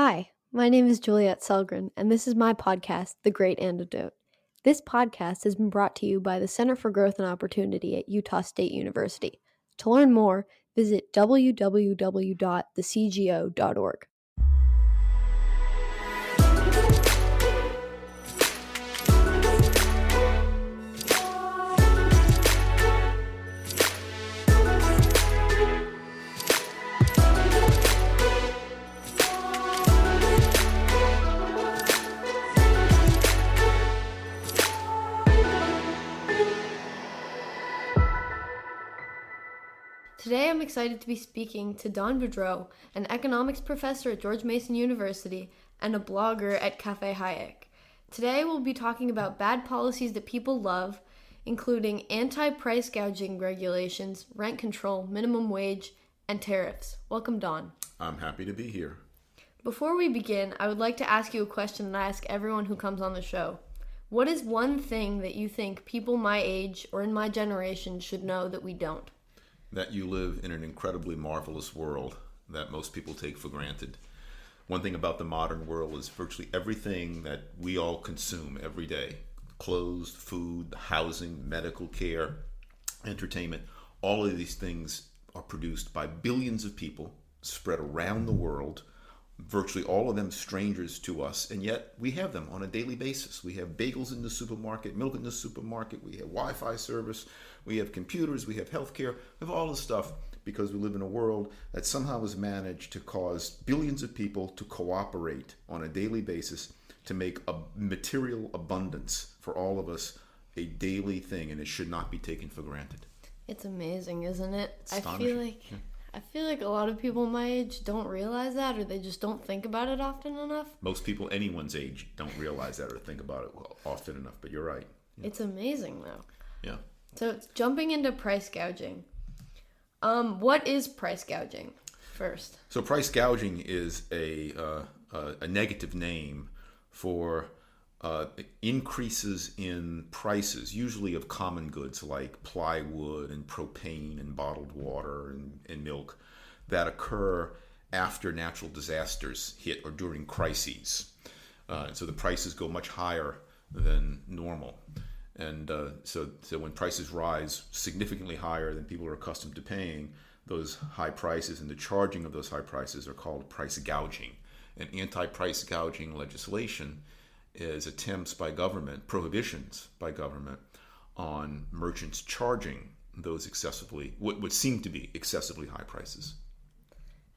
Hi, my name is Juliet Selgren, and this is my podcast, The Great Antidote. This podcast has been brought to you by the Center for Growth and Opportunity at Utah State University. To learn more, visit www.thecgo.org. Today I'm excited to be speaking to Don Boudreaux, an economics professor at George Mason University and a blogger at Cafe Hayek. Today we'll be talking about bad policies that people love, including anti-price gouging regulations, rent control, minimum wage, and tariffs. Welcome, Don. I'm happy to be here. Before we begin, I would like to ask you a question that I ask everyone who comes on the show. What is one thing that you think people my age or in my generation should know that we don't? That you live in an incredibly marvelous world that most people take for granted. One thing about the modern world is virtually everything that we all consume every day, clothes, food, housing, medical care, entertainment, all of these things are produced by billions of people spread around the world, virtually all of them strangers to us, and yet we have them on a daily basis. We have bagels in the supermarket, milk in the supermarket, we have Wi-Fi service, we have computers, we have healthcare, we have all this stuff because we live in a world that somehow has managed to cause billions of people to cooperate on a daily basis to make a material abundance for all of us a daily thing, and it should not be taken for granted. It's amazing, isn't it? Astonishing. I feel like a lot of people my age don't realize that, or they just don't think about it often enough. Most people anyone's age don't realize that or think about it often enough, but you're right. Yeah. It's amazing, though. Yeah. So jumping into price gouging. What is price gouging first? So price gouging is a negative name for increases in prices, usually of common goods like plywood and propane and bottled water and milk, that occur after natural disasters hit or during crises. So the prices go much higher than normal. And so when prices rise significantly higher than people are accustomed to paying, those high prices and the charging of those high prices are called price gouging. And anti-price gouging legislation is attempts by government, prohibitions by government, on merchants charging those what would seem to be excessively high prices.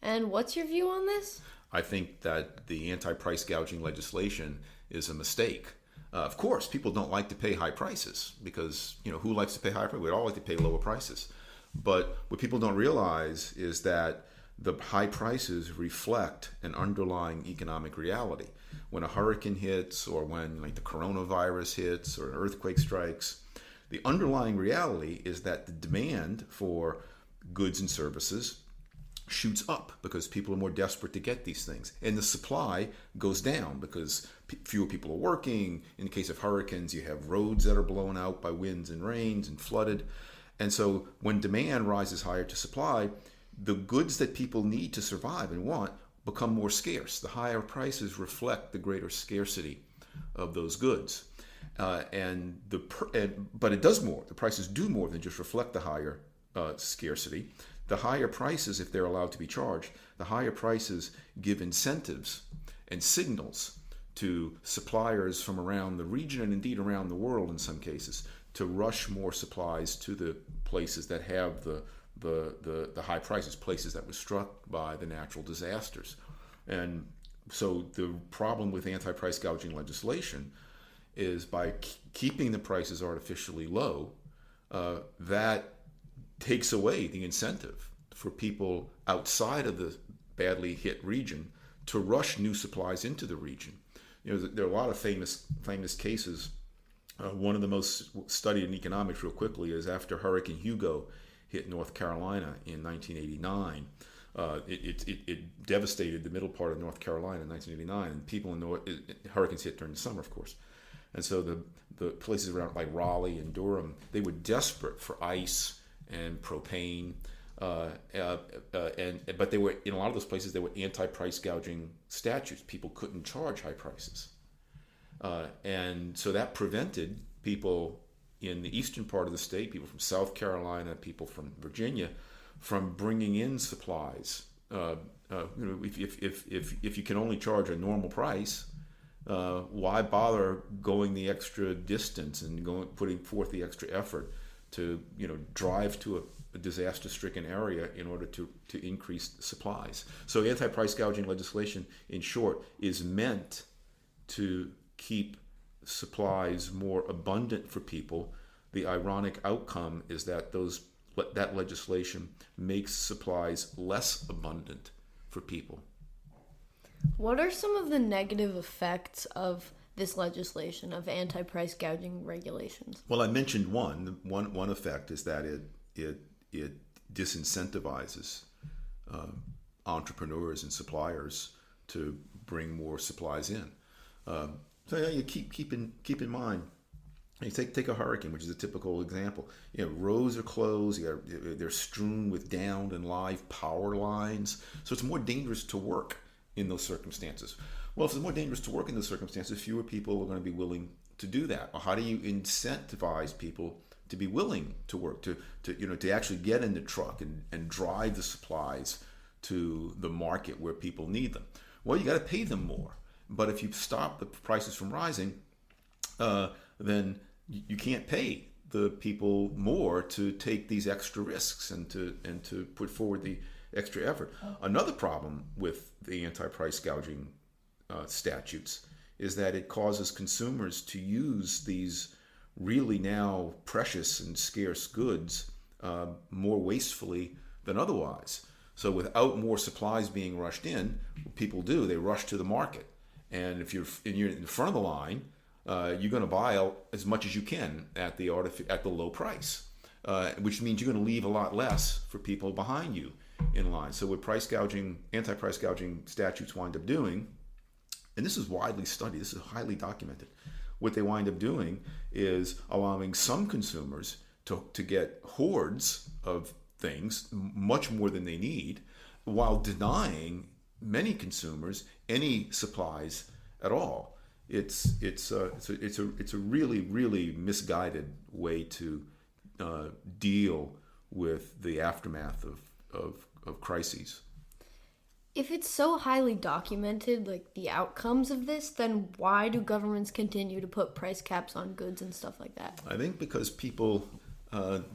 And what's your view on this? I think that the anti-price gouging legislation is a mistake. Of course, people don't like to pay high prices because, who likes to pay high prices? We'd all like to pay lower prices. But what people don't realize is that the high prices reflect an underlying economic reality. When a hurricane hits, or when the coronavirus hits, or an earthquake strikes, the underlying reality is that the demand for goods and services shoots up because people are more desperate to get these things, and the supply goes down because fewer people are working. In the case of hurricanes, you have roads that are blown out by winds and rains and flooded. And so when demand rises higher to supply, the goods that people need to survive and want become more scarce. The higher prices reflect the greater scarcity of those goods. But it does more. The prices do more than just reflect the higher scarcity. The higher prices, if they're allowed to be charged, the higher prices give incentives and signals to suppliers from around the region and indeed around the world in some cases to rush more supplies to the places that have the high prices, places that were struck by the natural disasters. And so the problem with anti-price gouging legislation is by keeping the prices artificially low, that takes away the incentive for people outside of the badly hit region to rush new supplies into the region. There are a lot of famous cases. One of the most studied in economics real quickly is after Hurricane Hugo hit North Carolina in 1989. It devastated the middle part of North Carolina in 1989, and people in hurricanes hit during the summer, of course. And so the places around like Raleigh and Durham, they were desperate for ice and propane. But they were, in a lot of those places, there were anti-price gouging statutes. People couldn't charge high prices, and so that prevented people in the eastern part of the state, people from South Carolina, people from Virginia, from bringing in supplies. If you can only charge a normal price, why bother going the extra distance and putting forth the extra effort to drive to a disaster-stricken area in order to increase supplies? So anti-price gouging legislation, in short, is meant to keep supplies more abundant for people. The ironic outcome is that that legislation makes supplies less abundant for people. What are some of the negative effects of this legislation, of anti-price gouging regulations? Well, I mentioned one effect is that it disincentivizes entrepreneurs and suppliers to bring more supplies in. So you keep in mind. You take a hurricane, which is a typical example. Roads are closed. They're strewn with downed and live power lines. So it's more dangerous to work in those circumstances. Well, if it's more dangerous to work in those circumstances, fewer people are going to be willing to do that. Well, how do you incentivize people to be willing to work, to actually get in the truck and drive the supplies to the market where people need them? Well, you got to pay them more. But if you stop the prices from rising, then you can't pay the people more to take these extra risks and to put forward the extra effort. Another problem with the anti-price gouging statutes is that it causes consumers to use these really now precious and scarce goods more wastefully than otherwise. So without more supplies being rushed in, what people do, they rush to the market. And if you're in front of the line, you're going to buy as much as you can at the low price, which means you're going to leave a lot less for people behind you in line. So what anti-price gouging statutes wind up doing, and this is widely studied, this is highly documented, what they wind up doing is allowing some consumers to get hordes of things, much more than they need, while denying many consumers any supplies at all. It's a really, really misguided way to deal with the aftermath of crises. If it's so highly documented, like the outcomes of this, then why do governments continue to put price caps on goods and stuff like that? I think because people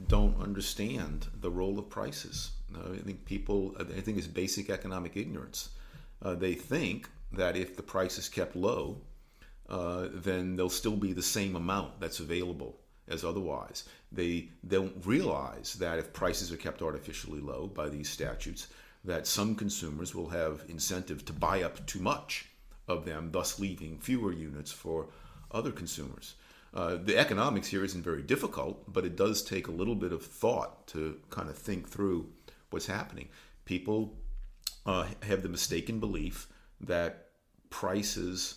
don't understand the role of prices. I think it's basic economic ignorance. They think that if the price is kept low, then there'll still be the same amount that's available as otherwise. They don't realize that if prices are kept artificially low by these statutes, that some consumers will have incentive to buy up too much of them, thus leaving fewer units for other consumers. The economics here isn't very difficult, but it does take a little bit of thought to kind of think through what's happening. People have the mistaken belief that prices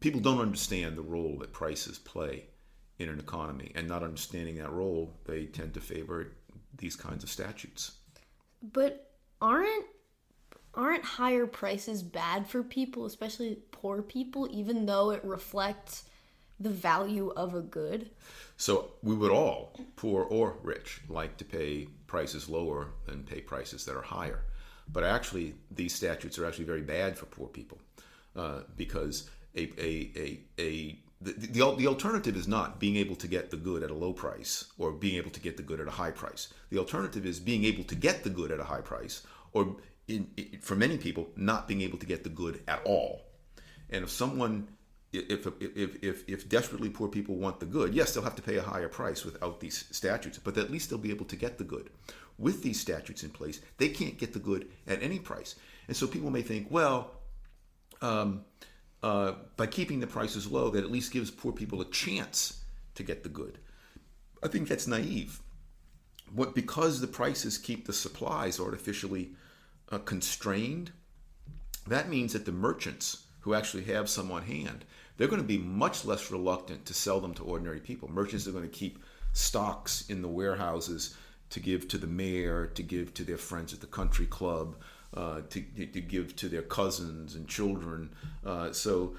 people don't understand the role that prices play in an economy, and not understanding that role, they tend to favor these kinds of statutes. But aren't higher prices bad for people, especially poor people, even though it reflects the value of a good? So we would all, poor or rich, like to pay prices lower than pay prices that are higher. But actually, these statutes are actually very bad for poor people because the alternative is not being able to get the good at a low price or being able to get the good at a high price. The alternative is being able to get the good at a high price, or for many people, not being able to get the good at all. And if desperately poor people want the good, yes, they'll have to pay a higher price without these statutes, but at least they'll be able to get the good. With these statutes in place, they can't get the good at any price. And so people may think, well, by keeping the prices low, that at least gives poor people a chance to get the good. I think that's naive. Because the prices keep the supplies artificially constrained, that means that the merchants who actually have some on hand, they're going to be much less reluctant to sell them to ordinary people. Merchants are going to keep stocks in the warehouses to give to the mayor, to give to their friends at the country club, to give to their cousins and children. So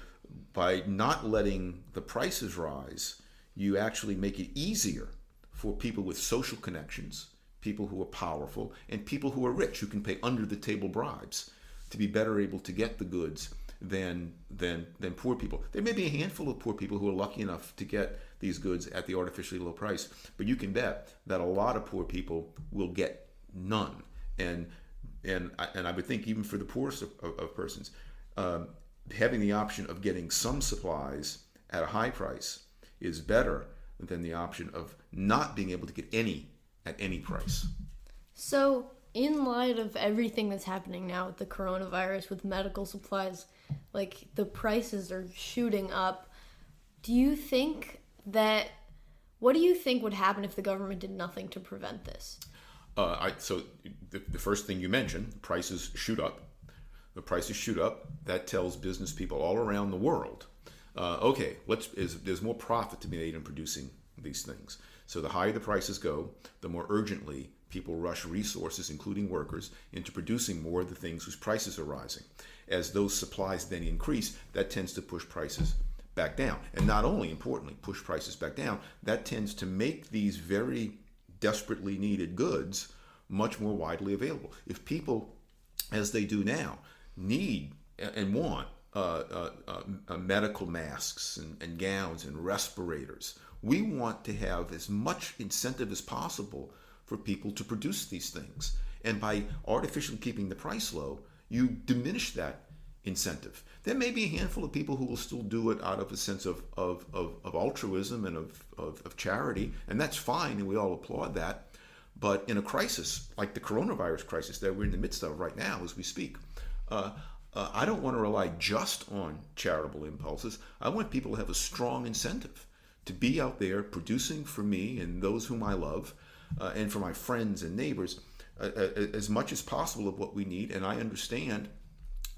by not letting the prices rise, you actually make it easier for people with social connections, people who are powerful, and people who are rich, who can pay under the table bribes, to be better able to get the goods than poor people. There may be a handful of poor people who are lucky enough to get these goods at the artificially low price, but you can bet that a lot of poor people will get none. And I would think even for the poorest of persons, having the option of getting some supplies at a high price is better than the option of not being able to get any at any price. So, in light of everything that's happening now with the coronavirus, with medical supplies, like the prices are shooting up, what do you think would happen if the government did nothing to prevent this? So the first thing you mentioned, prices shoot up. The prices shoot up. That tells business people all around the world, okay, there's more profit to be made in producing these things. So the higher the prices go, the more urgently people rush resources, including workers, into producing more of the things whose prices are rising. As those supplies then increase, that tends to push prices back down. And not only, importantly, push prices back down, that tends to make these very desperately needed goods much more widely available. If people, as they do now, need and want medical masks and gowns and respirators, we want to have as much incentive as possible for people to produce these things. And by artificially keeping the price low, you diminish that incentive. There may be a handful of people who will still do it out of a sense of altruism and of charity, and that's fine, and we all applaud that. But in a crisis like the coronavirus crisis that we're in the midst of right now as we speak, I don't want to rely just on charitable impulses. I want people to have a strong incentive to be out there producing for me and those whom I love, and for my friends and neighbors, as much as possible of what we need. And I understand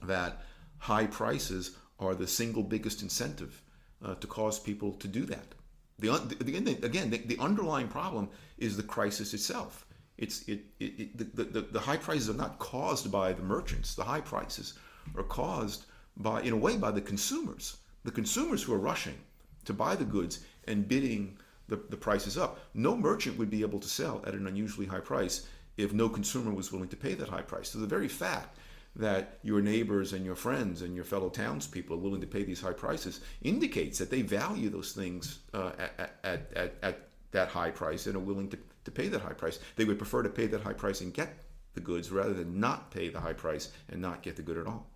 that high prices are the single biggest incentive to cause people to do that. The underlying problem is the crisis itself. The high prices are not caused by the merchants. The high prices are caused in a way by the consumers. The consumers who are rushing to buy the goods and bidding the prices up. No merchant would be able to sell at an unusually high price if no consumer was willing to pay that high price. So the very fact that your neighbors and your friends and your fellow townspeople are willing to pay these high prices indicates that they value those things at that high price and are willing to pay that high price. They would prefer to pay that high price and get the goods rather than not pay the high price and not get the good at all.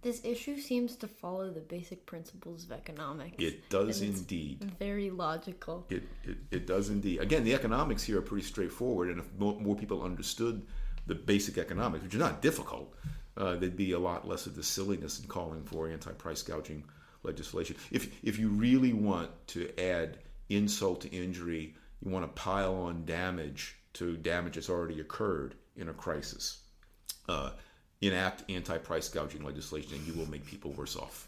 This issue seems to follow the basic principles of economics. It does indeed. Very logical. It does indeed. Again, the economics here are pretty straightforward, and if more people understood the basic economics, which are not difficult, there'd be a lot less of the silliness in calling for anti-price gouging legislation. If you really want to add insult to injury, you want to pile on damage to damage that's already occurred in a crisis, enact anti-price gouging legislation and you will make people worse off.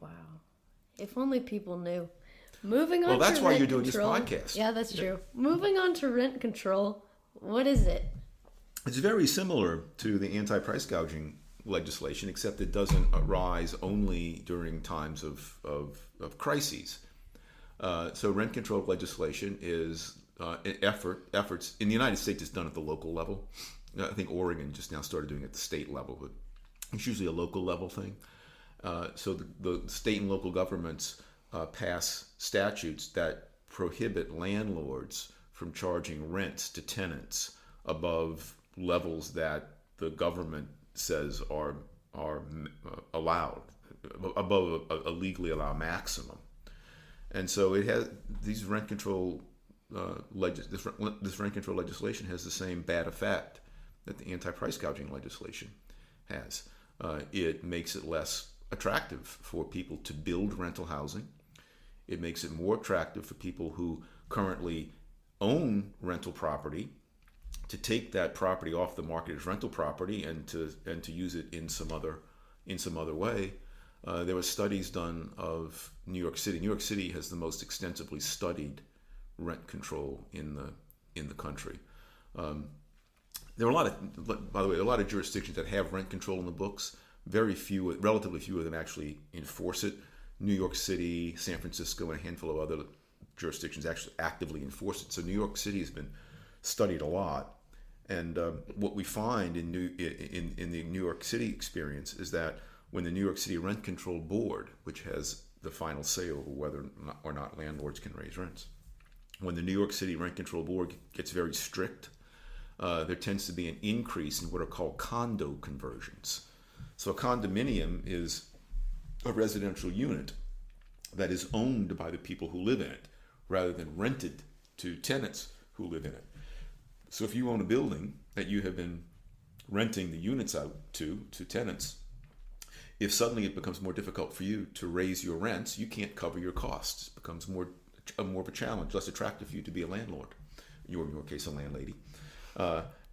Wow. If only people knew. Moving on. Well, that's why you're doing control. This podcast. Yeah, that's true. Moving on to rent control. What is it? It's very similar to the anti-price gouging legislation, except it doesn't arise only during times of crises. So rent control legislation is efforts in the United States is done at the local level. I think Oregon just now started doing it at the state level, but it's usually a local level thing. So the state and local governments pass statutes that prohibit landlords from charging rents to tenants above levels that the government says are allowed, above a legally allowed maximum. And so it has these rent control this rent control legislation has the same bad effect that the anti-price gouging legislation has. It makes it less attractive for people to build rental housing. It makes it more attractive for people who currently own rental property to take that property off the market as rental property and to use it in some other way. There were studies done of New York City. New York City has the most extensively studied rent control in the country. There are a lot of, by the way, a lot of jurisdictions that have rent control in the books. Relatively few of them actually enforce it. New York City, San Francisco, and a handful of other jurisdictions actually actively enforce it. So New York City has been studied a lot. And what we find in the New York City experience is that when the New York City Rent Control Board, which has the final say over whether or not landlords can raise rents, when the New York City Rent Control Board gets very strict, there tends to be an increase in what are called condo conversions. So a condominium is a residential unit that is owned by the people who live in it rather than rented to tenants who live in it. So if you own a building that you have been renting the units out to tenants, if suddenly it becomes more difficult for you to raise your rents, you can't cover your costs. It becomes more of a challenge, less attractive for you to be a landlord, in your case, a landlady.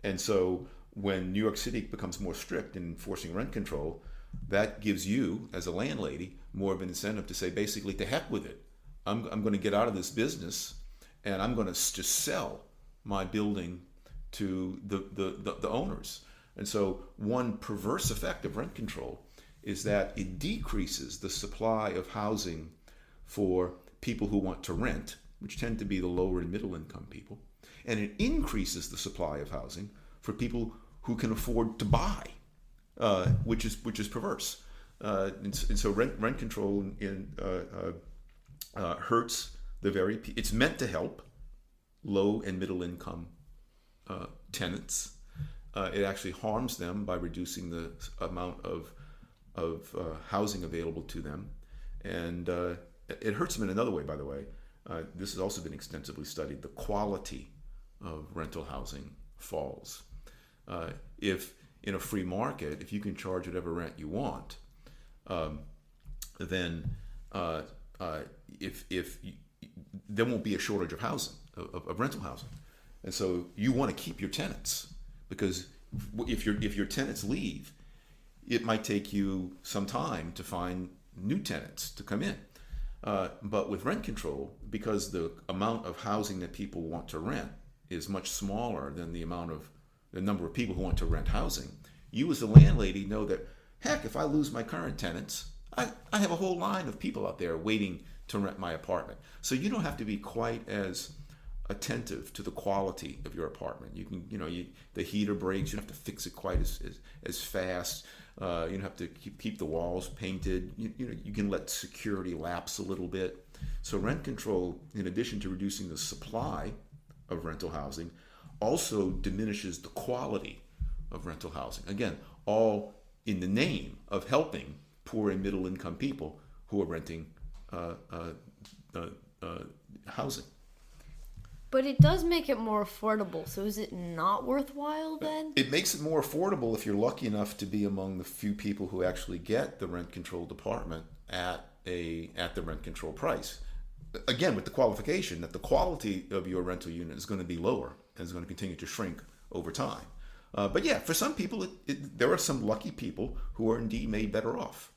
And so when New York City becomes more strict in enforcing rent control, that gives you, as a landlady, more of an incentive to say, basically, to heck with it. I'm going to get out of this business, and I'm going to just sell my building to the owners. And so one perverse effect of rent control is that it decreases the supply of housing for people who want to rent, which tend to be the lower and middle income people, and it increases the supply of housing for people who can afford to buy, which is perverse. And so rent control hurts it's meant to help low and middle income tenants. It actually harms them by reducing the amount of housing available to them, and it hurts them in another way. By the way, this has also been extensively studied. The quality of rental housing falls. If in a free market, if you can charge whatever rent you want, then there won't be a shortage of housing, of rental housing. And so you want to keep your tenants, because if your tenants leave, it might take you some time to find new tenants to come in. But with rent control, because the amount of housing that people want to rent is much smaller than the number of people who want to rent housing, you as a landlady know that, heck, if I lose my current tenants, I have a whole line of people out there waiting to rent my apartment. So you don't have to be quite as attentive to the quality of your apartment. You can, the heater breaks, you don't have to fix it quite as fast. You don't have to keep the walls painted. You can let security lapse a little bit. So rent control, in addition to reducing the supply of rental housing, also diminishes the quality of rental housing. Again, all in the name of helping poor and middle income people who are renting housing. But it does make it more affordable, so is it not worthwhile then? It makes it more affordable if you're lucky enough to be among the few people who actually get the rent control department at the rent control price. Again, with the qualification that the quality of your rental unit is going to be lower and is going to continue to shrink over time. But yeah, for some people, there are some lucky people who are indeed made better off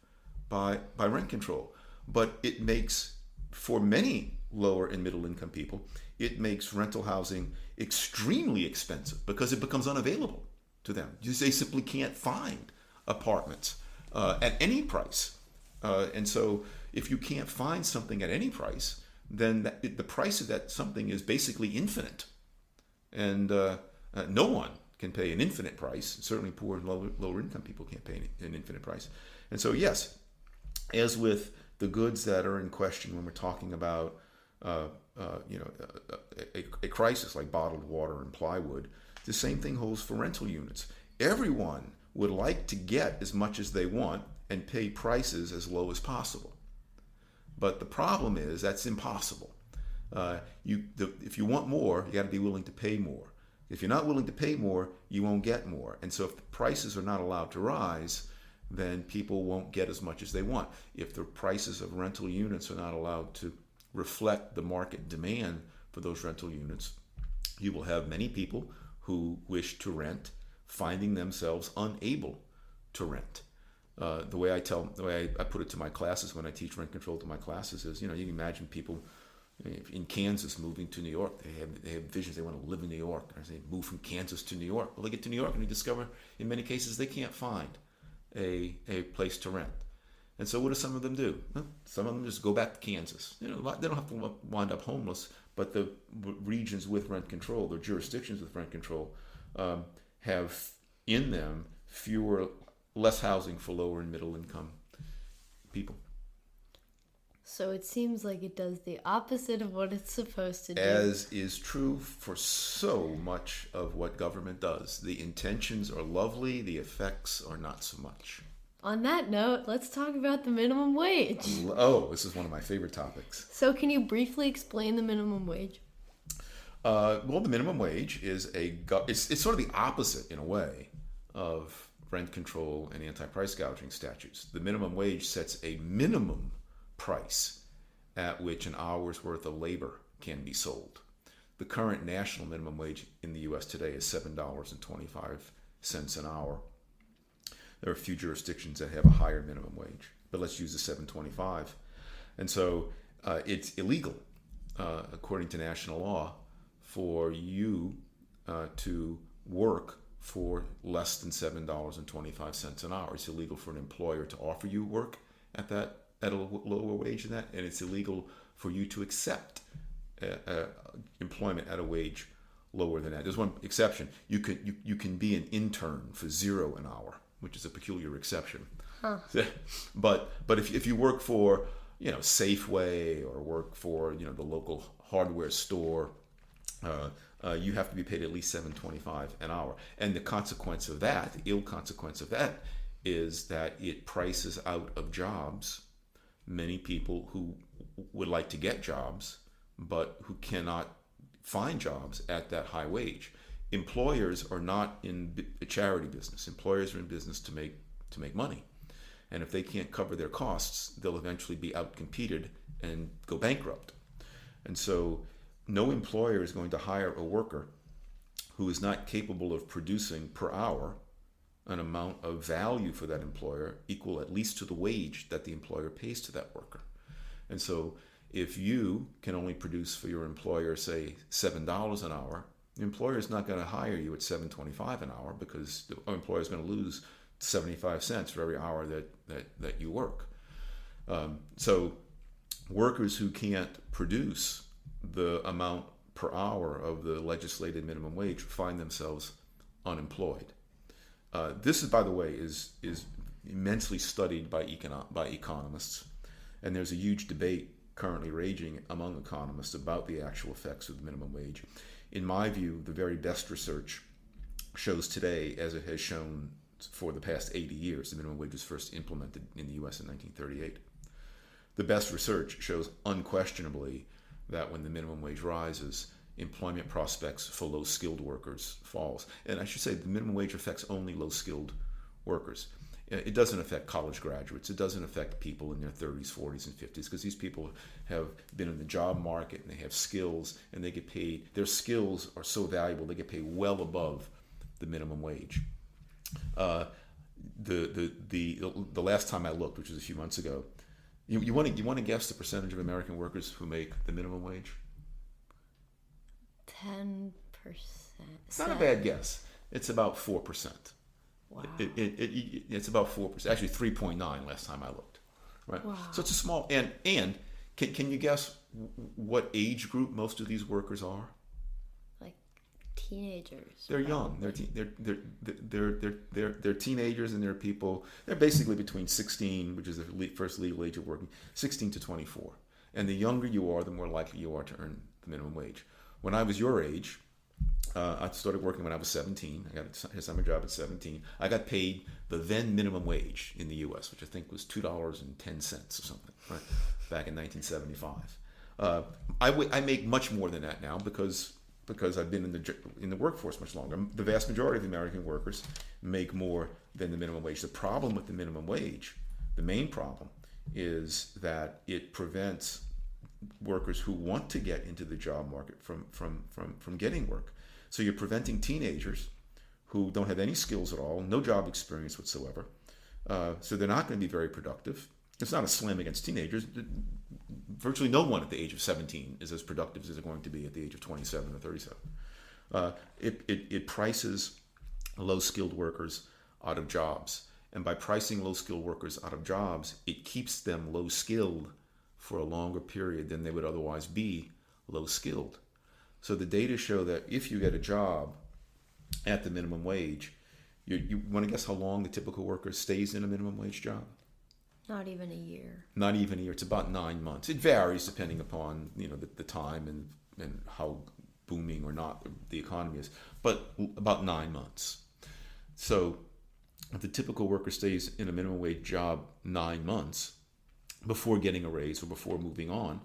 by rent control. But it makes, for many lower and middle income people, it makes rental housing extremely expensive because it becomes unavailable to them. They simply can't find apartments at any price. And so if you can't find something at any price, then the price of that something is basically infinite. And no one can pay an infinite price. Certainly poor and lower income people can't pay an infinite price. And so yes, as with the goods that are in question when we're talking about a crisis like bottled water and plywood, the same thing holds for rental units. Everyone would like to get as much as they want and pay prices as low as possible. But the problem is that's impossible. If you want more, you got to be willing to pay more. If you're not willing to pay more, you won't get more. And so if the prices are not allowed to rise, then people won't get as much as they want. If the prices of rental units are not allowed to reflect the market demand for those rental units, you will have many people who wish to rent finding themselves unable to rent. The way I put it to my classes when I teach rent control to my classes is, you can imagine people In Kansas, moving to New York, they have visions. They want to live in New York. Or they move from Kansas to New York. Well, they get to New York and they discover, in many cases, they can't find a place to rent. And so, what do some of them do? Well, some of them just go back to Kansas. They don't have to wind up homeless, but the regions with rent control, the jurisdictions with rent control, have in them less housing for lower and middle income people. So it seems like it does the opposite of what it's supposed to do. As is true for so much of what government does. The intentions are lovely, the effects are not so much. On that note, let's talk about the minimum wage. Oh, this is one of my favorite topics. So can you briefly explain the minimum wage? Well, the minimum wage is it's sort of the opposite in a way of rent control and anti-price gouging statutes. The minimum wage sets a minimum price at which an hour's worth of labor can be sold. The current national minimum wage in the U.S. today is $7.25 an hour. There are a few jurisdictions that have a higher minimum wage, but let's use the $7.25. And so it's illegal, according to national law, for you to work for less than $7.25 an hour. It's illegal for an employer to offer you work at a lower wage than that, and it's illegal for you to accept employment at a wage lower than that. There's one exception. You can be an intern for $0 an hour, which is a peculiar exception. Huh. But if you work for Safeway or work for the local hardware store, you have to be paid at least $7.25 an hour. And the consequence of that, the ill consequence of that, is that it prices out of jobs many people who would like to get jobs, but who cannot find jobs at that high wage. Employers are not in a charity business. Employers are in business to make money. And if they can't cover their costs, they'll eventually be outcompeted and go bankrupt. And so no employer is going to hire a worker who is not capable of producing per hour an amount of value for that employer equal at least to the wage that the employer pays to that worker. And so if you can only produce for your employer, say, $7 an hour, the employer is not going to hire you at $7.25 an hour because the employer is going to lose 75 cents for every hour that you work. So workers who can't produce the amount per hour of the legislated minimum wage find themselves unemployed. This is, by the way, is immensely studied by economists, and there's a huge debate currently raging among economists about the actual effects of the minimum wage. In my view, the very best research shows today, as it has shown for the past 80 years, the minimum wage was first implemented in the U.S. in 1938. The best research shows unquestionably that when the minimum wage rises, employment prospects for low-skilled workers falls. And I should say the minimum wage affects only low-skilled workers. It doesn't affect college graduates. It doesn't affect people in their 30s, 40s, and 50s, because these people have been in the job market and they have skills and they get paid. Their skills are so valuable, they get paid well above the minimum wage. The last time I looked, which was a few months ago, you want to guess the percentage of American workers who make the minimum wage? 10%. It's not a bad guess. It's about 4%. Wow. It's about 4%. Actually, 3.9 last time I looked. Right. Wow. So it's a small and can you guess what age group most of these workers are? Like teenagers. They're young. They're teenagers, and they're people. They're basically between 16, which is the first legal age of working, 16 to 24. And the younger you are, the more likely you are to earn the minimum wage. When I was your age, I started working when I was 17. I got a summer job at 17. I got paid the then minimum wage in the U.S., which I think was $2.10 or something, right? Back in 1975. I make much more than that now because I've been in the workforce much longer. The vast majority of American workers make more than the minimum wage. The problem with the minimum wage, the main problem, is that it prevents workers who want to get into the job market from getting work. So you're preventing teenagers who don't have any skills at all, no job experience whatsoever. So they're not going to be very productive. It's not a slam against teenagers. virtually no one at the age of 17 is as productive as they're going to be at the age of 27 or 37. It prices low-skilled workers out of jobs. And by pricing low-skilled workers out of jobs, it keeps them low-skilled for a longer period than they would otherwise be low-skilled. So the data show that if you get a job at the minimum wage, you want to guess how long the typical worker stays in a minimum wage job? Not even a year. Not even a year. It's about 9 months. It varies depending upon the time and how booming or not the economy is, but about 9 months. So if the typical worker stays in a minimum wage job 9 months before getting a raise or before moving on,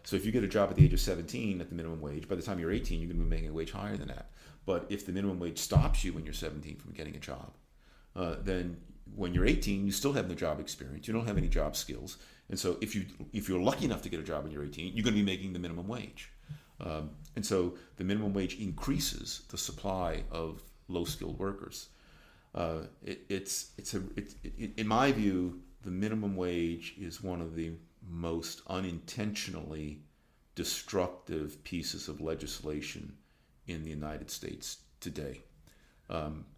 so if you get a job at the age of 17 at the minimum wage, by the time you're 18, you're going to be making a wage higher than that. But if the minimum wage stops you when you're 17 from getting a job, then when you're 18, you still have no job experience. You don't have any job skills. And so if you're lucky enough to get a job when you're 18, you're going to be making the minimum wage. And so the minimum wage increases the supply of low-skilled workers. In my view, the minimum wage is one of the most unintentionally destructive pieces of legislation in the United States today,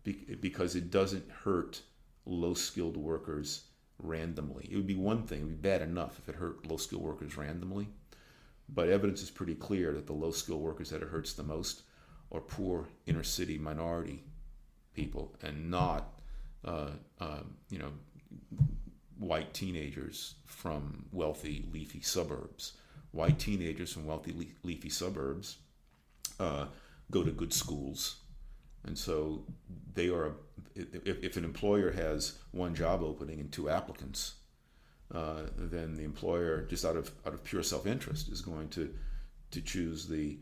because it doesn't hurt low-skilled workers randomly. It would be one thing, it would be bad enough if it hurt low-skilled workers randomly, but evidence is pretty clear that the low-skilled workers that it hurts the most are poor inner-city minority people, and not white teenagers from wealthy, leafy suburbs. White teenagers from wealthy, leafy suburbs go to good schools, and so they are. If an employer has one job opening and 2 applicants, then the employer, just out of pure self-interest, is going to choose the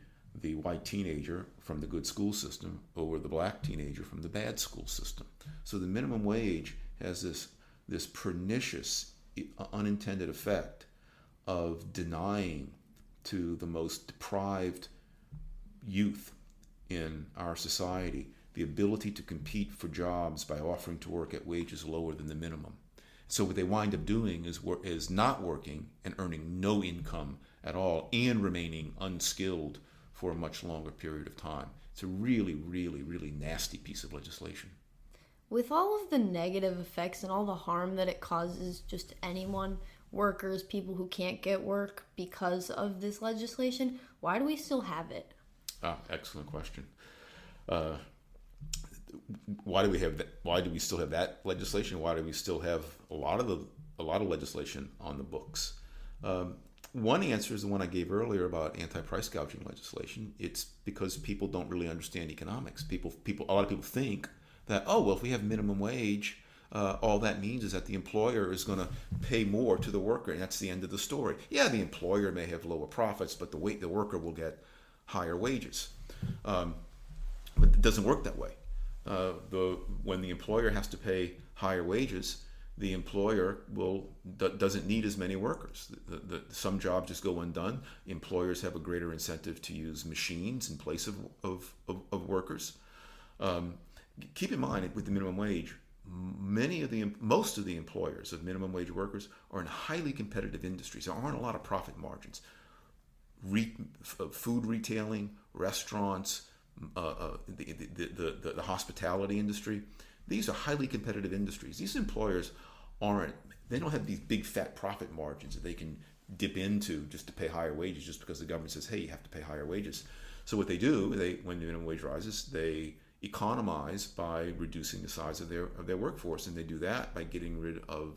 white teenager from the good school system over the black teenager from the bad school system. So the minimum wage has this pernicious, unintended effect of denying to the most deprived youth in our society the ability to compete for jobs by offering to work at wages lower than the minimum. So what they wind up doing is not working and earning no income at all and remaining unskilled for a much longer period of time. It's a really, really, really nasty piece of legislation. With all of the negative effects and all the harm that it causes just anyone, workers, people who can't get work because of this legislation, why do we still have it? Excellent question. Why do we have that? Why do we still have that legislation? Why do we still have a lot of legislation on the books? One answer is the one I gave earlier about anti-price gouging legislation. It's because people don't really understand economics. A lot of people think that, if we have minimum wage, all that means is that the employer is going to pay more to the worker, and that's the end of the story. Yeah, the employer may have lower profits, but the worker will get higher wages. But it doesn't work that way. When the employer has to pay higher wages, the employer doesn't need as many workers. Some jobs just go undone. Employers have a greater incentive to use machines in place of workers. Keep in mind, with the minimum wage, most of the employers of minimum wage workers are in highly competitive industries. There aren't a lot of profit margins. Food retailing, restaurants, the hospitality industry. These are highly competitive industries. These employers they don't have these big fat profit margins that they can dip into just to pay higher wages just because the government says, hey, you have to pay higher wages. So what they do, when the minimum wage rises, they economize by reducing the size of their workforce, and they do that by getting rid of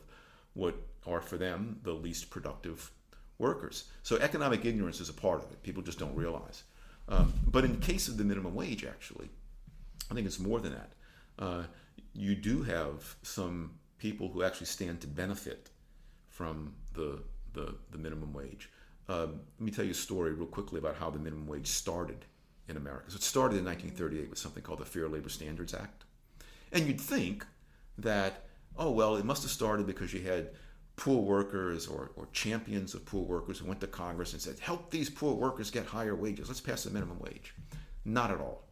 what are for them the least productive workers. So economic ignorance is a part of it. People just don't realize. But in the case of the minimum wage, actually, I think it's more than that. You do have some people who actually stand to benefit from the minimum wage. Let me tell you a story real quickly about how the minimum wage started in America. So it started in 1938 with something called the Fair Labor Standards Act. And you'd think that, it must have started because you had poor workers or champions of poor workers who went to Congress and said, help these poor workers get higher wages. Let's pass the minimum wage. Not at all.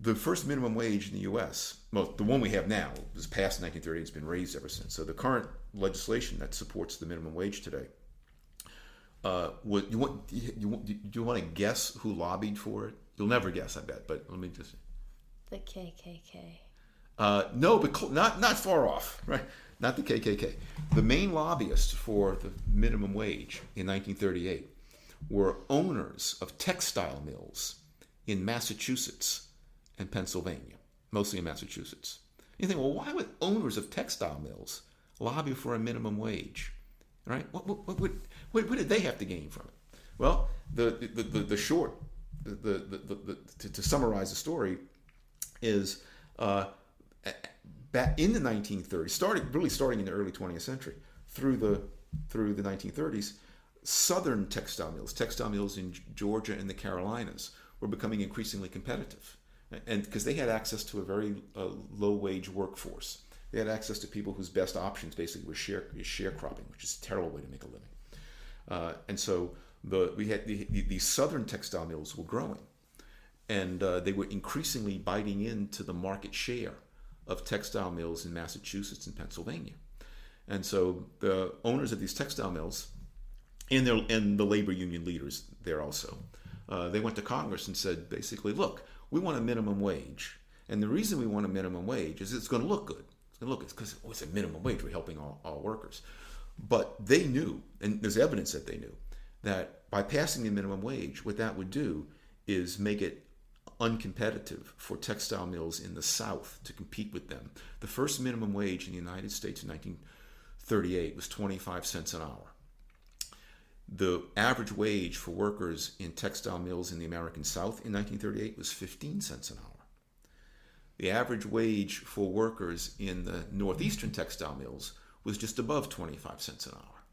The first minimum wage in the U.S., the one we have now, was passed in 1938. It's been raised ever since. So the current legislation that supports the minimum wage today What do you want to guess who lobbied for it? You'll never guess, I bet. But let me just. The KKK. No, but not far off, right? Not the KKK. The main lobbyists for the minimum wage in 1938 were owners of textile mills in Massachusetts and Pennsylvania, mostly in Massachusetts. You think, well, why would owners of textile mills lobby for a minimum wage, right? What did they have to gain from it? Well, to summarize the story is back in the 1930s, starting in the early 20th century through the 1930s, southern textile mills in Georgia and the Carolinas were becoming increasingly competitive, and because they had access to a very low wage workforce. They had access to people whose best options basically was sharecropping, which is a terrible way to make a living. And so we had these southern textile mills were growing, and they were increasingly biting into the market share of textile mills in Massachusetts and Pennsylvania. And so the owners of these textile mills and the labor union leaders there also, they went to Congress and said basically, look, we want a minimum wage. And the reason we want a minimum wage is it's going to look good. It's going to look good because it's a minimum wage. We're helping all workers. But they knew, and there's evidence that they knew, that by passing the minimum wage, what that would do is make it uncompetitive for textile mills in the South to compete with them. The first minimum wage in the United States in 1938 was 25 cents an hour. The average wage for workers in textile mills in the American South in 1938 was 15 cents an hour. The average wage for workers in the northeastern textile mills was just above 25 cents an hour.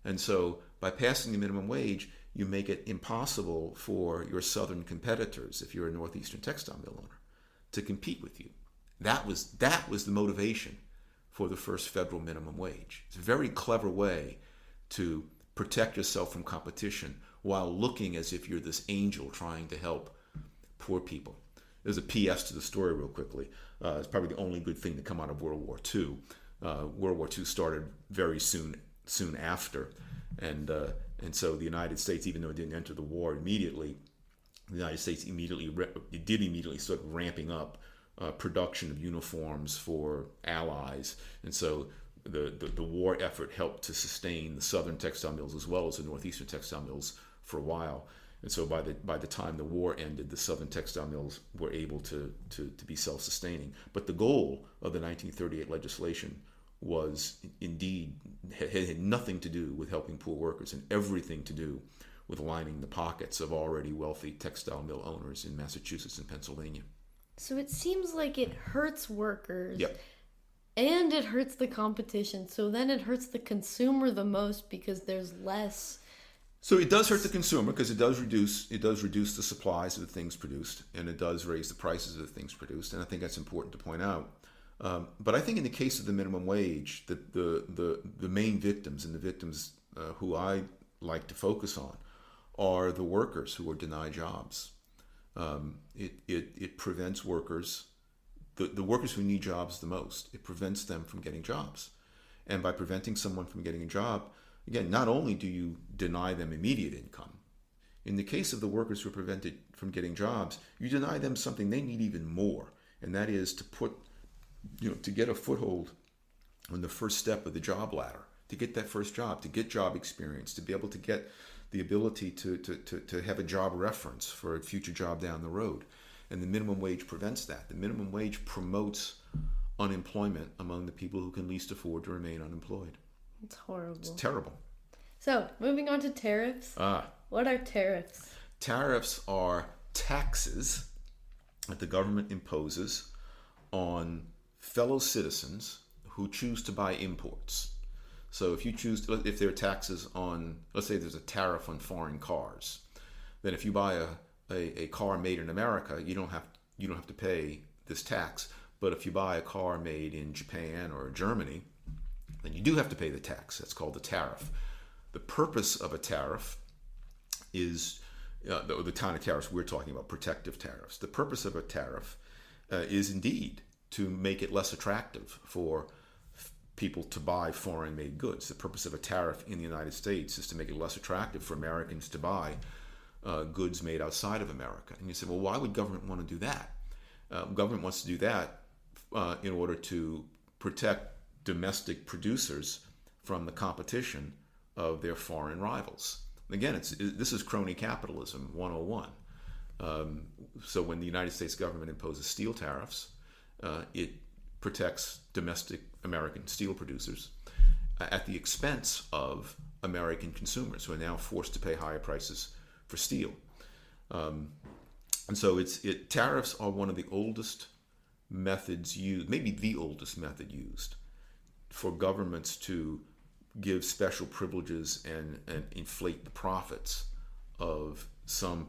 And so by passing the minimum wage, you make it impossible for your southern competitors, if you're a northeastern textile mill owner, to compete with you. That was the motivation for the first federal minimum wage. It's a very clever way to protect yourself from competition while looking as if you're this angel trying to help poor people. There's a P.S. to the story real quickly. It's probably the only good thing to come out of World War II. World War II started very soon after, and so the United States, even though it didn't enter the war immediately, the United States immediately start ramping up production of uniforms for Allies, and so the war effort helped to sustain the southern textile mills as well as the northeastern textile mills for a while. And so by the time the war ended, the southern textile mills were able to be self-sustaining. But the goal of the 1938 legislation was indeed had nothing to do with helping poor workers and everything to do with lining the pockets of already wealthy textile mill owners in Massachusetts and Pennsylvania. So it seems like it hurts workers. Yep. And it hurts the competition. So then it hurts the consumer the most because there's less. So it does hurt the consumer because it does reduce the supplies of the things produced, and it does raise the prices of the things produced. And I think that's important to point out. But I think in the case of the minimum wage, the main victims and the victims who I like to focus on are the workers who are denied jobs. It prevents workers, the workers who need jobs the most, it prevents them from getting jobs. And by preventing someone from getting a job, again, not only do you deny them immediate income, in the case of the workers who are prevented from getting jobs, you deny them something they need even more, and that is to get a foothold on the first step of the job ladder, to get that first job, to get job experience, to be able to get the ability to have a job reference for a future job down the road. And the minimum wage prevents that. The minimum wage promotes unemployment among the people who can least afford to remain unemployed. It's horrible. It's terrible. So, moving on to tariffs. What are tariffs? Tariffs are taxes that the government imposes on fellow citizens who choose to buy imports. So if there are taxes on, let's say there's a tariff on foreign cars, then if you buy a car made in America, you don't have to pay this tax. But if you buy a car made in Japan or Germany, then you do have to pay the tax. That's called the tariff. The purpose of a tariff is, the kind of tariffs we're talking about, protective tariffs. The purpose of a tariff is indeed to make it less attractive for people to buy foreign-made goods. The purpose of a tariff in the United States is to make it less attractive for Americans to buy goods made outside of America. And you say, well, why would government want to do that? Government wants to do that in order to protect domestic producers from the competition of their foreign rivals. Again, this is crony capitalism 101. So when the United States government imposes steel tariffs, it protects domestic American steel producers at the expense of American consumers who are now forced to pay higher prices for steel. And so tariffs are one of the oldest methods used, maybe the oldest method used, for governments to give special privileges and inflate the profits of some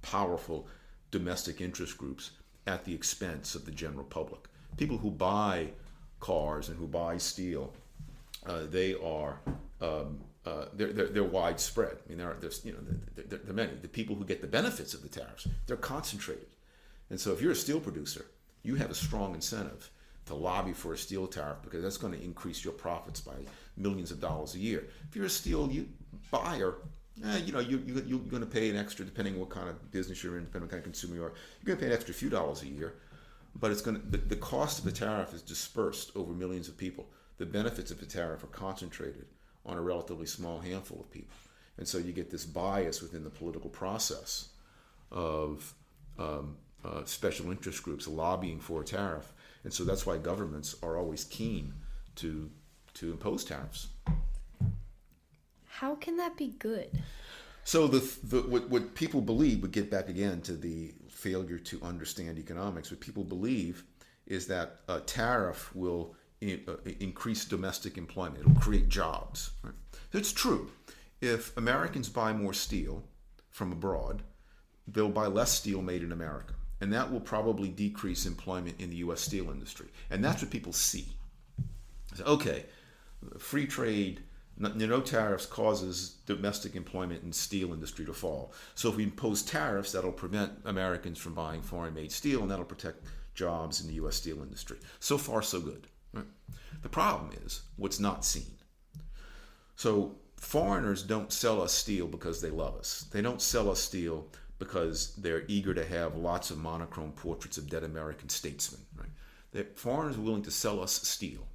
powerful domestic interest groups at the expense of the general public. People who buy cars and who buy steel, they're widespread. I mean, there are many. The people who get the benefits of the tariffs, they're concentrated. And so if you're a steel producer, you have a strong incentive to lobby for a steel tariff because that's going to increase your profits by millions of dollars a year. If you're a steel buyer, you're going to pay an extra, depending on what kind of business you're in, depending on what kind of consumer you are. You're going to pay an extra few dollars a year, but the cost of the tariff is dispersed over millions of people. The benefits of the tariff are concentrated on a relatively small handful of people. And so you get this bias within the political process of special interest groups lobbying for a tariff. And so that's why governments are always keen to impose tariffs. How can that be good? So what people believe, we get back again to the failure to understand economics, what people believe is that a tariff will increase domestic employment. It'll create jobs. Right? It's true. If Americans buy more steel from abroad, they'll buy less steel made in America. And that will probably decrease employment in the U.S. steel industry. And that's what people see. So, okay, free trade, no tariffs causes domestic employment in steel industry to fall. So if we impose tariffs, that'll prevent Americans from buying foreign-made steel, and that'll protect jobs in the U.S. steel industry. So far, so good. Right? The problem is what's not seen. So foreigners don't sell us steel because they love us. They don't sell us steel because they're eager to have lots of monochrome portraits of dead American statesmen. Right? Foreigners are willing to sell us steel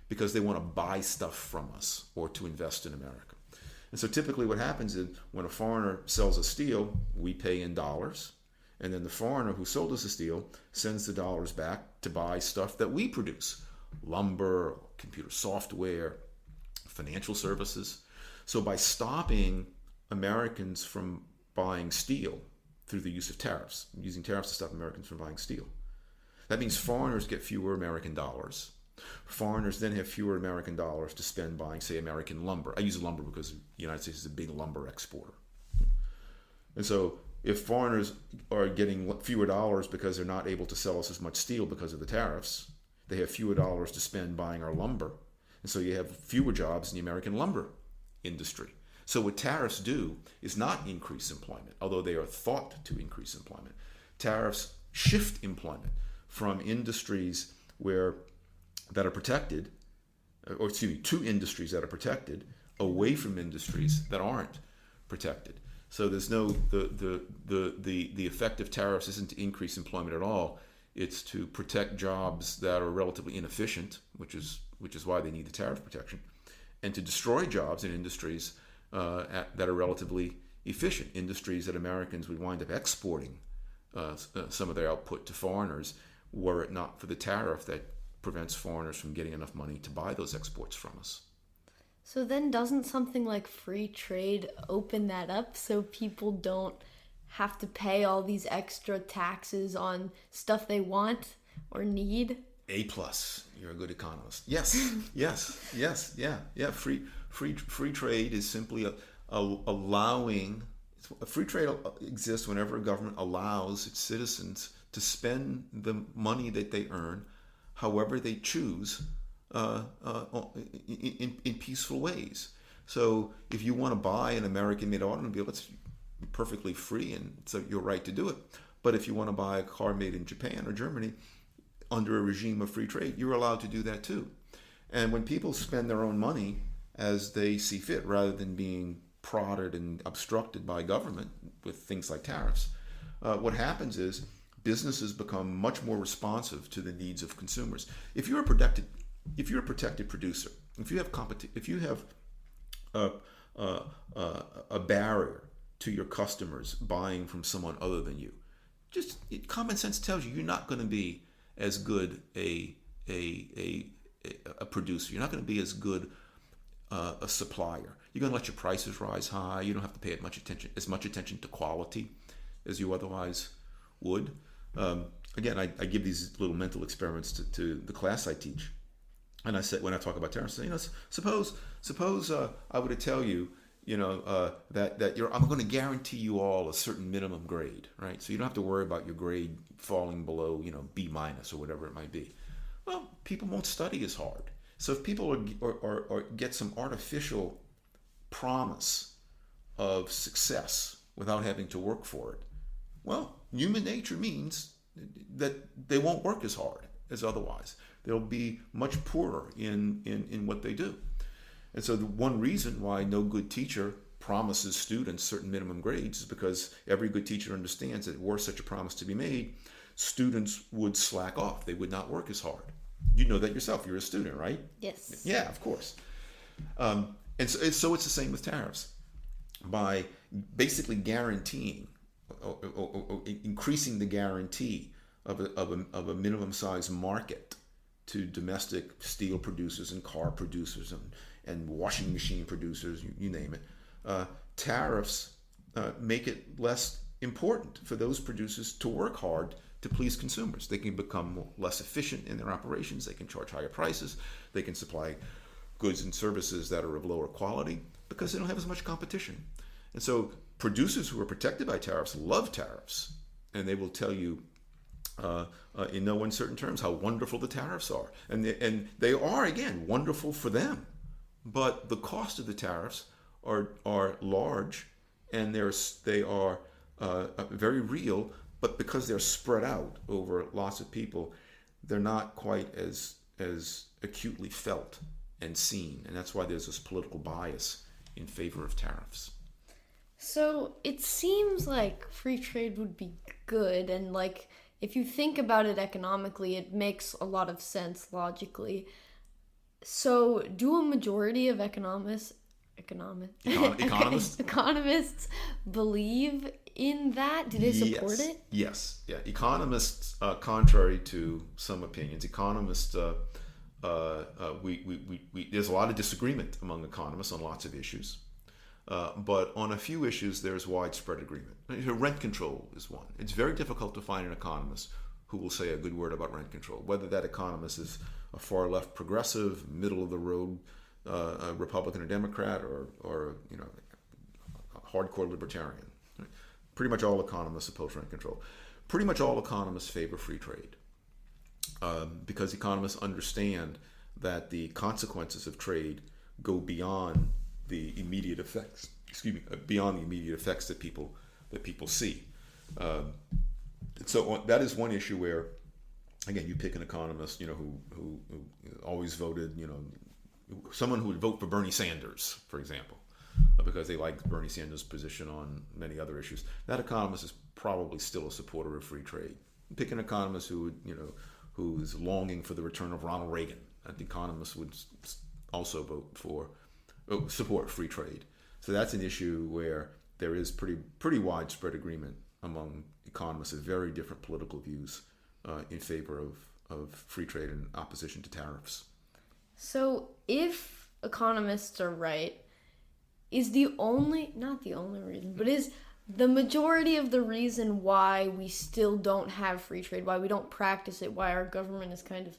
because they want to buy stuff from us or to invest in America. And so typically what happens is when a foreigner sells us steel, we pay in dollars, and then the foreigner who sold us the steel sends the dollars back to buy stuff that we produce: lumber, computer software, financial services. So by stopping Americans from buying steel through the use of tariffs, using tariffs to stop Americans from buying steel, that means foreigners get fewer American dollars. Foreigners then have fewer American dollars to spend buying, say, American lumber. I use lumber because the United States is a big lumber exporter. And so if foreigners are getting fewer dollars because they're not able to sell us as much steel because of the tariffs, they have fewer dollars to spend buying our lumber. And so you have fewer jobs in the American lumber industry. So what tariffs do is not increase employment, although they are thought to increase employment. Tariffs shift employment from industries that are protected, to industries that are protected, away from industries that aren't protected. So there's the effect of tariffs isn't to increase employment at all. It's to protect jobs that are relatively inefficient, which is why they need the tariff protection, and to destroy jobs in industries that are relatively efficient, industries that Americans would wind up exporting some of their output to foreigners were it not for the tariff that prevents foreigners from getting enough money to buy those exports from us. So then doesn't something like free trade open that up so people don't have to pay all these extra taxes on stuff they want or need? A+. You're a good economist. Yes, yeah. Free trade is simply allowing. Free trade exists whenever a government allows its citizens to spend the money that they earn however they choose in peaceful ways. So if you want to buy an American-made automobile, it's perfectly free, and so your right to do it. But if you want to buy a car made in Japan or Germany, under a regime of free trade, you're allowed to do that too. And when people spend their own money as they see fit, rather than being prodded and obstructed by government with things like tariffs, what happens is businesses become much more responsive to the needs of consumers. If you're a protected producer, if you have a barrier to your customers buying from someone other than you, common sense tells you you're not going to be as good a producer. You're not going to be as good a supplier. You're going to let your prices rise high. You don't have to pay as much attention to quality as you otherwise would. Again, I give these little mental experiments to the class I teach, and I said, when I talk about tariffs, suppose I were to tell you, that I'm going to guarantee you all a certain minimum grade, right? So you don't have to worry about your grade falling below, B- or whatever it might be. Well, people won't study as hard. So if people or get some artificial promise of success without having to work for it, well, human nature means that they won't work as hard as otherwise. They'll be much poorer in what they do. And so the one reason why no good teacher promises students certain minimum grades is because every good teacher understands that were such a promise to be made, students would slack off. They would not work as hard. You know that yourself. You're a student, right? Yes. Yeah, of course. And so it's the same with tariffs. By basically guaranteeing, or increasing the guarantee of a minimum size market to domestic steel producers and car producers and washing machine producers, you name it, tariffs make it less important for those producers to work hard to please consumers. They can become less efficient in their operations. They can charge higher prices. They can supply goods and services that are of lower quality because they don't have as much competition. And so producers who are protected by tariffs love tariffs, and they will tell you in no uncertain terms how wonderful the tariffs are. And they are, again, wonderful for them. But the cost of the tariffs are large, and they are very real. But because they're spread out over lots of people, they're not quite as acutely felt and seen. And that's why there's this political bias in favor of tariffs. So it seems like free trade would be good, and like if you think about it economically, it makes a lot of sense logically. So do a majority of economists believe in that? Do they support it? Yes. Yeah. Economists, contrary to some opinions, economists, there's a lot of disagreement among economists on lots of issues. But on a few issues, there's widespread agreement. Rent control is one. It's very difficult to find an economist who will say a good word about rent control, whether that economist is a far left progressive, middle of the road Republican or Democrat, or a hardcore libertarian. Pretty much all economists oppose rent control. Pretty much all economists favor free trade because economists understand that the consequences of trade go beyond the immediate effects. Beyond the immediate effects that people see. So that is one issue where, again, you pick an economist, who always voted, someone who would vote for Bernie Sanders, for example, because they like Bernie Sanders' position on many other issues. That economist is probably still a supporter of free trade. Pick an economist who would, who is longing for the return of Ronald Reagan. That economist would also support free trade. So that's an issue where there is pretty widespread agreement among economists of very different political views in favor of free trade and opposition to tariffs. So if economists are right, is not the only reason, but is the majority of the reason why we still don't have free trade, why we don't practice it, why our government is kind of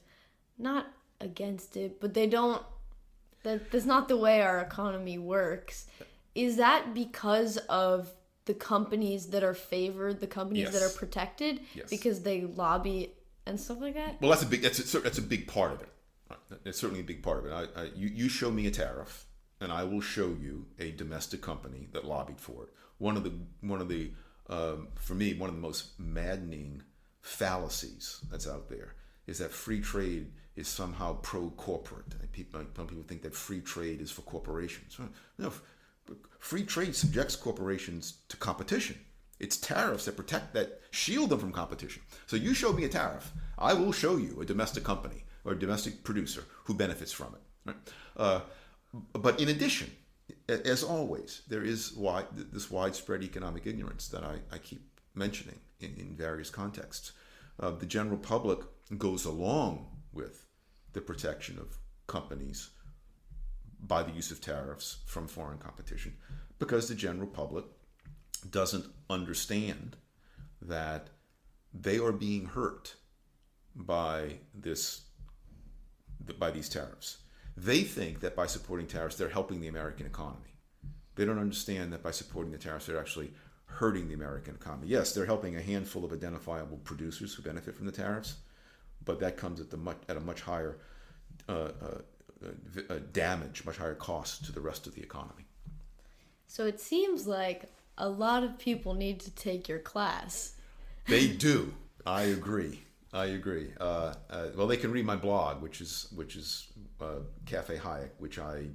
not against it, but that's not the way our economy works, is that because of the companies that are favored, the companies that are protected, because they lobby and stuff like that? Well, that's a big part of it. It's certainly a big part of it. You show me a tariff, and I will show you a domestic company that lobbied for it. One of the for me, one of the most maddening fallacies that's out there is that free trade is somehow pro-corporate. Some people think that free trade is for corporations. No, free trade subjects corporations to competition. It's tariffs that shield them from competition. So you show me a tariff, I will show you a domestic company or a domestic producer who benefits from it. Right? But in addition, as always, there is this widespread economic ignorance that I keep mentioning in various contexts. The general public goes along with the protection of companies by the use of tariffs from foreign competition because the general public doesn't understand that they are being hurt by these tariffs. They think that by supporting tariffs, they're helping the American economy. They don't understand that by supporting the tariffs, they're actually hurting the American economy. Yes, they're helping a handful of identifiable producers who benefit from the tariffs, but that comes at a much higher damage, much higher cost to the rest of the economy. So it seems like a lot of people need to take your class. They do. I agree. Well, they can read my blog, which is Cafe Hayek, which I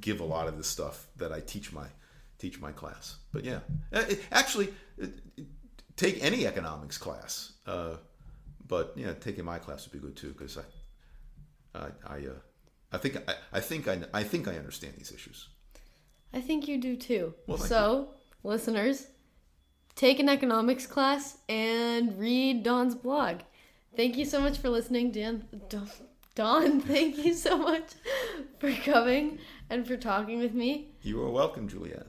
give a lot of the stuff that I teach my class. But yeah, actually, take any economics class. But yeah, taking my class would be good too because I think I understand these issues. I think you do too. Well, so, listeners, take an economics class and read Don's blog. Thank you so much for listening, Don, thank you so much for coming and for talking with me. You are welcome, Juliet.